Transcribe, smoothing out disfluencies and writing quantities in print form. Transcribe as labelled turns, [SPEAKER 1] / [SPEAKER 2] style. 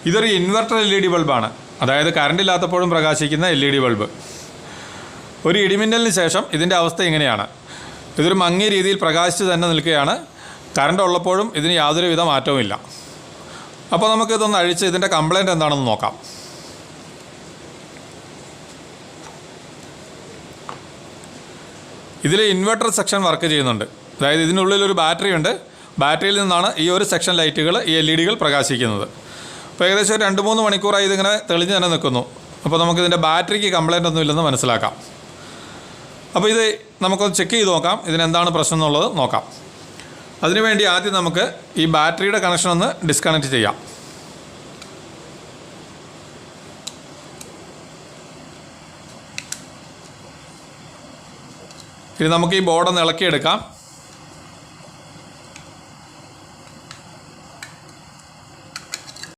[SPEAKER 1] ഇതൊരു inverter LED ബൾബാണ്, അതായത് current ഇല്ലാത്തപ്പോഴും പ്രകാശിക്കുന്ന LED ബൾബ്. ഒരു ഇടിമിന്നലിന് ശേഷം ഇതിൻ്റെ അവസ്ഥ ഇങ്ങനെയാണ്. ഇതൊരു മങ്ങിയ രീതിയിൽ പ്രകാശിച്ച് തന്നെ നിൽക്കുകയാണ്. കറണ്ട് ഉള്ളപ്പോഴും ഇതിന് യാതൊരുവിധ മാറ്റവുമില്ല. അപ്പോൾ നമുക്കിതൊന്ന് അഴിച്ച് ഇതിൻ്റെ കംപ്ലൈൻറ്റ് എന്താണെന്ന് നോക്കാം. ഇതിൽ ഇൻവെർട്ടർ സെക്ഷൻ വർക്ക് ചെയ്യുന്നുണ്ട്. അതായത് ഇതിനുള്ളിലൊരു ബാറ്ററി ഉണ്ട്. ബാറ്ററിയിൽ നിന്നാണ് ഈ ഒരു സെക്ഷൻ ലൈറ്റുകൾ, ഈ LED കൾ പ്രകാശിക്കുന്നത്. അപ്പോൾ ഏകദേശം ഒരു 2-3 മണിക്കൂറായി ഇതിങ്ങനെ തെളിഞ്ഞ് തന്നെ നിൽക്കുന്നു. അപ്പോൾ നമുക്കിതിൻ്റെ ബാറ്ററിക്ക് കംപ്ലൈൻ്റ് ഒന്നും ഇല്ലെന്ന് മനസ്സിലാക്കാം. അപ്പോൾ ഇത് നമുക്കൊന്ന് ചെക്ക് ചെയ്ത് നോക്കാം, ഇതിനെന്താണ് പ്രശ്നം എന്നുള്ളത് നോക്കാം. അതിനുവേണ്ടി ആദ്യം നമുക്ക് ഈ ബാറ്ററിയുടെ കണക്ഷൻ ഒന്ന് ഡിസ്കണക്ട് ചെയ്യാം. ഇനി നമുക്ക് ഈ ബോർഡൊന്ന് ഇളക്കിയെടുക്കാം.